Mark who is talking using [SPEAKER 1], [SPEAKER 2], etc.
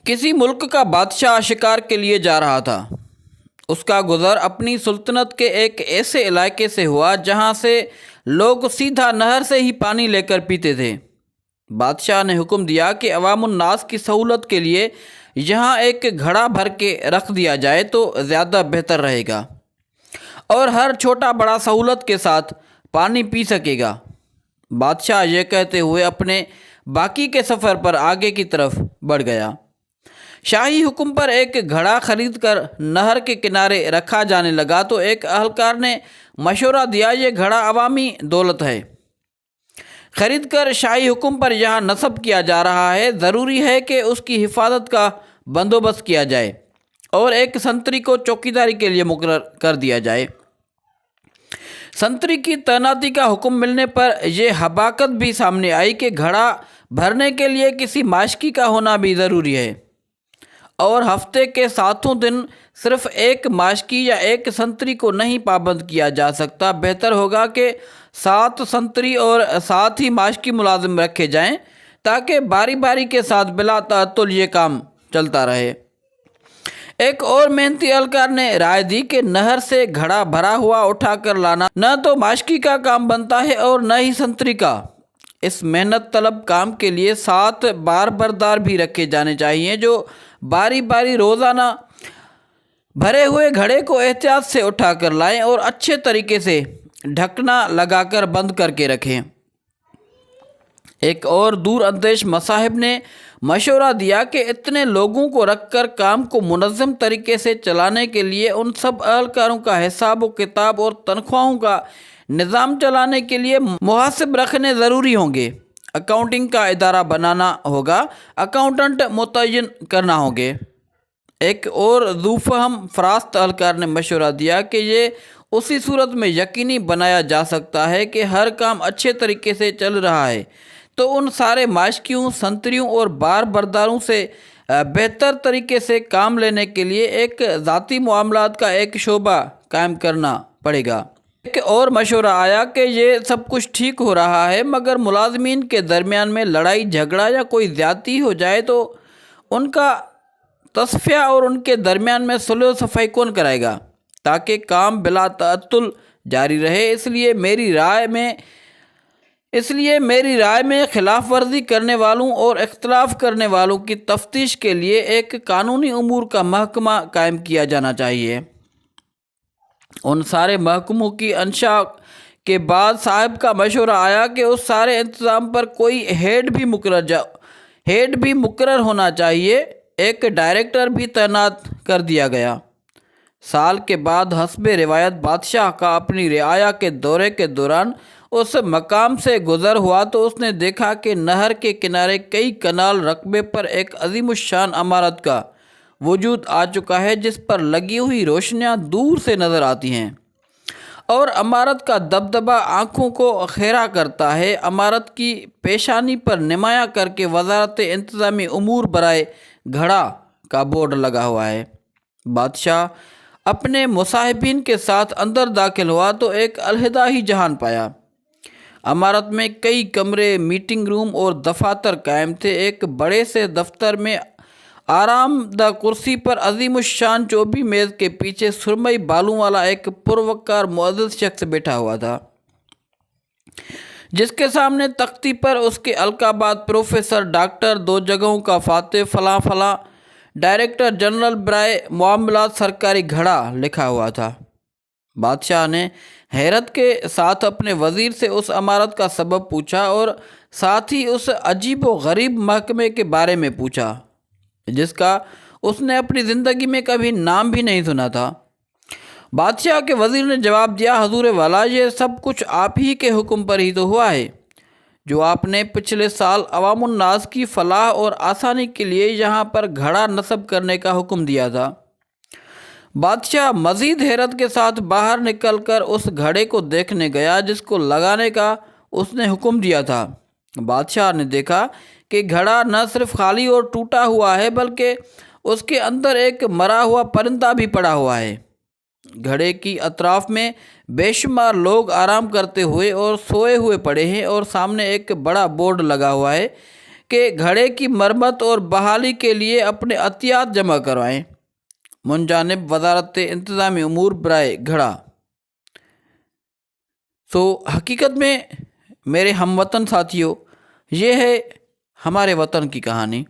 [SPEAKER 1] کسی ملک کا بادشاہ شکار کے لیے جا رہا تھا۔ اس کا گزر اپنی سلطنت کے ایک ایسے علاقے سے ہوا جہاں سے لوگ سیدھا نہر سے ہی پانی لے کر پیتے تھے۔ بادشاہ نے حکم دیا کہ عوام الناس کی سہولت کے لیے یہاں ایک گھڑا بھر کے رکھ دیا جائے تو زیادہ بہتر رہے گا اور ہر چھوٹا بڑا سہولت کے ساتھ پانی پی سکے گا۔ بادشاہ یہ کہتے ہوئے اپنے باقی کے سفر پر آگے کی طرف بڑھ گیا۔ شاہی حکم پر ایک گھڑا خرید کر نہر کے کنارے رکھا جانے لگا تو ایک اہلکار نے مشورہ دیا، یہ گھڑا عوامی دولت ہے، خرید کر شاہی حکم پر یہاں نصب کیا جا رہا ہے، ضروری ہے کہ اس کی حفاظت کا بندوبست کیا جائے اور ایک سنتری کو چوکیداری کے لیے مقرر کر دیا جائے۔ سنتری کی تعیناتی کا حکم ملنے پر یہ حماقت بھی سامنے آئی کہ گھڑا بھرنے کے لیے کسی ماشکی کا ہونا بھی ضروری ہے اور ہفتے کے 7 دن صرف ایک ماشکی یا ایک سنتری کو نہیں پابند کیا جا سکتا۔ بہتر ہوگا کہ 7 سنتری اور 7 ہی ماشکی ملازم رکھے جائیں تاکہ باری باری کے ساتھ بلا تعطل یہ کام چلتا رہے۔ ایک اور محنتی اہلکار نے رائے دی کہ نہر سے گھڑا بھرا ہوا اٹھا کر لانا نہ تو ماشکی کا کام بنتا ہے اور نہ ہی سنتری کا۔ اس محنت طلب کام کے لیے 7 بار بردار بھی رکھے جانے چاہیے جو باری باری روزانہ بھرے ہوئے گھڑے کو احتیاط سے اٹھا کر لائیں اور اچھے طریقے سے ڈھکنا لگا کر بند کر کے رکھیں۔ ایک اور دور اندیش مصاحب نے مشورہ دیا کہ اتنے لوگوں کو رکھ کر کام کو منظم طریقے سے چلانے کے لیے ان سب اہلکاروں کا حساب و کتاب اور تنخواہوں کا نظام چلانے کے لیے محاسب رکھنے ضروری ہوں گے، اکاؤنٹنگ کا ادارہ بنانا ہوگا، اکاؤنٹنٹ متعین کرنا ہوں گے۔ ایک اور ذو فہم فراست اہلکار نے مشورہ دیا کہ یہ اسی صورت میں یقینی بنایا جا سکتا ہے کہ ہر کام اچھے طریقے سے چل رہا ہے تو ان سارے ماشکیوں، سنتریوں اور بار برداروں سے بہتر طریقے سے کام لینے کے لیے ایک ذاتی معاملات کا ایک شعبہ قائم کرنا پڑے گا۔ ایک اور مشورہ آیا کہ یہ سب کچھ ٹھیک ہو رہا ہے مگر ملازمین کے درمیان میں لڑائی جھگڑا یا کوئی زیادتی ہو جائے تو ان کا تصفیہ اور ان کے درمیان میں صلح و صفائی کون کرائے گا تاکہ کام بلا تعطل جاری رہے۔ اس لیے میری رائے میں خلاف ورزی کرنے والوں اور اختلاف کرنے والوں کی تفتیش کے لیے ایک قانونی امور کا محکمہ قائم کیا جانا چاہیے۔ ان سارے محکموں کی انشاء کے بعد صاحب کا مشورہ آیا کہ اس سارے انتظام پر کوئی ہیڈ بھی مقرر ہونا چاہیے۔ ایک ڈائریکٹر بھی تعینات کر دیا گیا۔ سال کے بعد حسب روایت بادشاہ کا اپنی رعایا کے دورے کے دوران اس مقام سے گزر ہوا تو اس نے دیکھا کہ نہر کے کنارے کئی کنال رقبے پر ایک عظیم الشان عمارت کا وجود آ چکا ہے جس پر لگی ہوئی روشنیاں دور سے نظر آتی ہیں اور عمارت کا دبدبہ آنکھوں کو خیرہ کرتا ہے۔ عمارت کی پیشانی پر نمایاں کر کے وزارت انتظامی امور برائے گھڑا کا بورڈ لگا ہوا ہے۔ بادشاہ اپنے مصاحبین کے ساتھ اندر داخل ہوا تو ایک علیحدہ ہی جہان پایا۔ عمارت میں کئی کمرے، میٹنگ روم اور دفاتر قائم تھے۔ ایک بڑے سے دفتر میں آرام دہ کرسی پر عظیم الشان چوبی میز کے پیچھے سرمئی بالوں والا ایک پروقار معزز شخص بیٹھا ہوا تھا جس کے سامنے تختی پر اس کے القابات پروفیسر، ڈاکٹر، 2 جگہوں کا فاتح، فلاں فلاں، ڈائریکٹر جنرل برائے معاملات سرکاری گھڑا لکھا ہوا تھا۔ بادشاہ نے حیرت کے ساتھ اپنے وزیر سے اس عمارت کا سبب پوچھا اور ساتھ ہی اس عجیب و غریب محکمے کے بارے میں پوچھا جس کا اس نے اپنی زندگی میں کبھی نام بھی نہیں سنا تھا۔ بادشاہ کے وزیر نے جواب دیا، حضور والا، یہ سب کچھ آپ ہی کے حکم پر ہی تو ہوا ہے جو آپ نے پچھلے سال عوام الناس کی فلاح اور آسانی کے لیے یہاں پر گھڑا نصب کرنے کا حکم دیا تھا۔ بادشاہ مزید حیرت کے ساتھ باہر نکل کر اس گھڑے کو دیکھنے گیا جس کو لگانے کا اس نے حکم دیا تھا۔ بادشاہ نے دیکھا کہ گھڑا نہ صرف خالی اور ٹوٹا ہوا ہے بلکہ اس کے اندر ایک مرا ہوا پرندہ بھی پڑا ہوا ہے۔ گھڑے کی اطراف میں بے شمار لوگ آرام کرتے ہوئے اور سوئے ہوئے پڑے ہیں اور سامنے ایک بڑا بورڈ لگا ہوا ہے کہ گھڑے کی مرمت اور بحالی کے لیے اپنے عطیات جمع کروائیں۔ من جانب وزارت انتظامی امور برائے گھڑا۔ حقیقت میں میرے ہم وطن ساتھیوں، یہ ہے ہمارے وطن کی کہانی۔